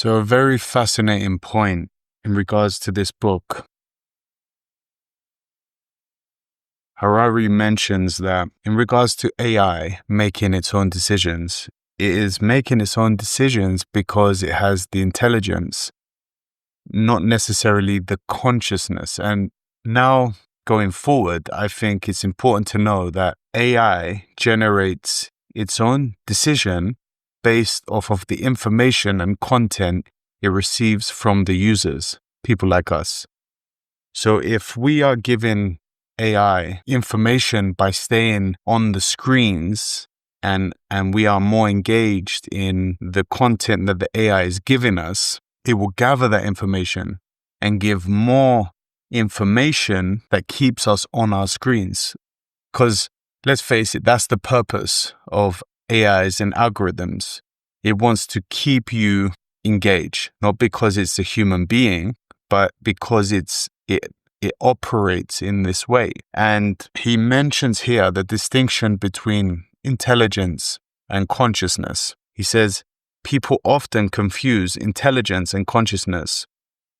So a very fascinating point in regards to this book. Harari mentions that in regards to AI making its own decisions, it is making its own decisions because it has the intelligence, not necessarily the consciousness. And now going forward, I think it's important to know that AI generates its own decision based off of the information and content it receives from the users, people like us. So if we are given AI information by staying on the screens and we are more engaged in the content that the AI is giving us, it will gather that information and give more information that keeps us on our screens. Because let's face it, that's the purpose of AIs and algorithms. It wants to keep you engaged, not because it's a human being, but because it operates in this way. And he mentions here the distinction between intelligence and consciousness. He says, people often confuse intelligence and consciousness,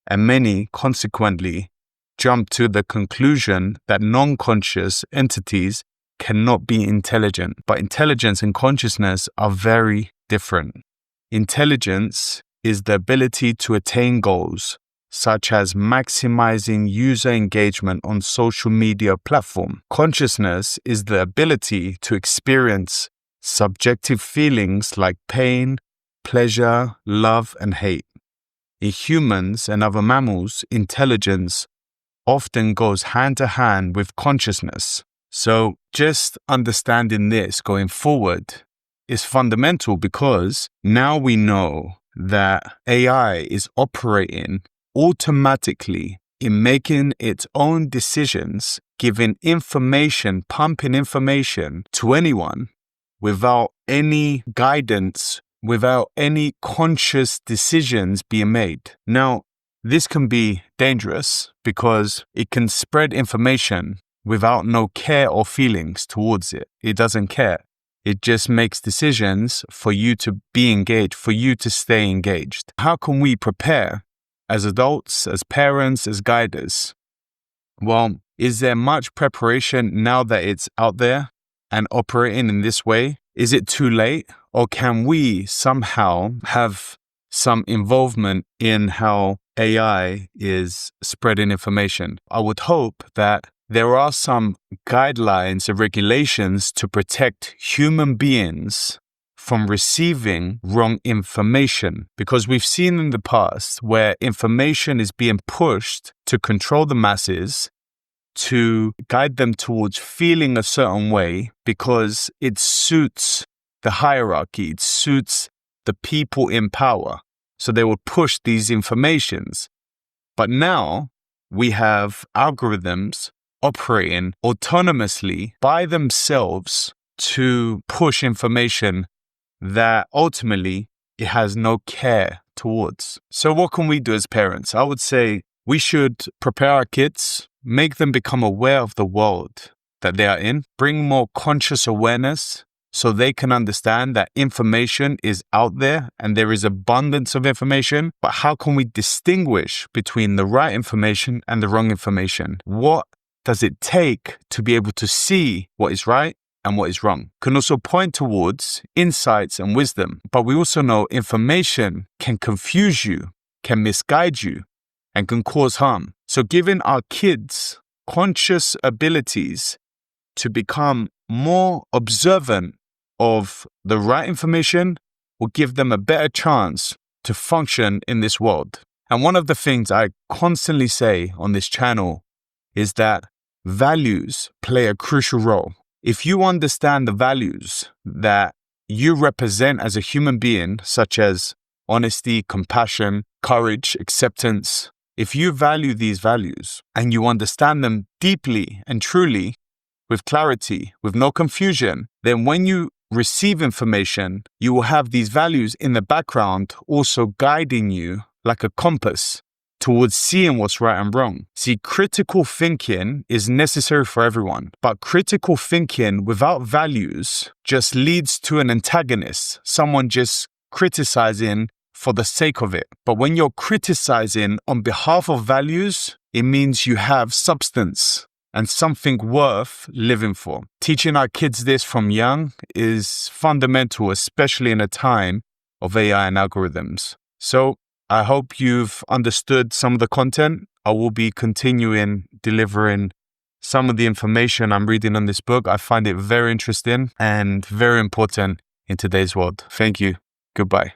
and many consequently jump to the conclusion that non-conscious entities cannot be intelligent. But intelligence and consciousness are very different. Intelligence is the ability to attain goals, such as maximizing user engagement on social media platform. Consciousness is the ability to experience subjective feelings like pain, pleasure, love, and hate. In humans and other mammals, intelligence often goes hand to hand with consciousness. So just understanding this going forward is fundamental, because now we know that AI is operating automatically in making its own decisions, giving information, pumping information to anyone without any guidance, without any conscious decisions being made. Now, this can be dangerous because it can spread information without no care or feelings towards it. It doesn't care. It just makes decisions for you to be engaged, for you to stay engaged. How can we prepare as adults, as parents, as guiders? Well, is there much preparation now that it's out there and operating in this way? Is it too late? Or can we somehow have some involvement in how AI is spreading information? I would hope that there are some guidelines and regulations to protect human beings from receiving wrong information, because we've seen in the past where information is being pushed to control the masses, to guide them towards feeling a certain way because it suits the hierarchy, it suits the people in power. So they will push these informations. But now we have algorithms operating autonomously by themselves to push information that ultimately it has no care towards. So what can we do as parents? I would say we should prepare our kids, make them become aware of the world that they are in, bring more conscious awareness so they can understand that information is out there and there is abundance of information. But how can we distinguish between the right information and the wrong information? What does it take to be able to see what is right and what is wrong? Can also point towards insights and wisdom. But we also know information can confuse you, can misguide you, and can cause harm. So giving our kids conscious abilities to become more observant of the right information will give them a better chance to function in this world. And one of the things I constantly say on this channel is that values play a crucial role. If you understand the values that you represent as a human being, such as honesty, compassion, courage, acceptance, if you value these values and you understand them deeply and truly, with clarity, with no confusion, then when you receive information, you will have these values in the background also guiding you like a compass towards seeing what's right and wrong. See, critical thinking is necessary for everyone, but critical thinking without values just leads to an antagonist, someone just criticizing for the sake of it. But when you're criticizing on behalf of values, it means you have substance and something worth living for. Teaching our kids this from young is fundamental, especially in a time of AI and algorithms. So I hope you've understood some of the content. I will be continuing delivering some of the information I'm reading on this book. I find it very interesting and very important in today's world. Thank you. Goodbye.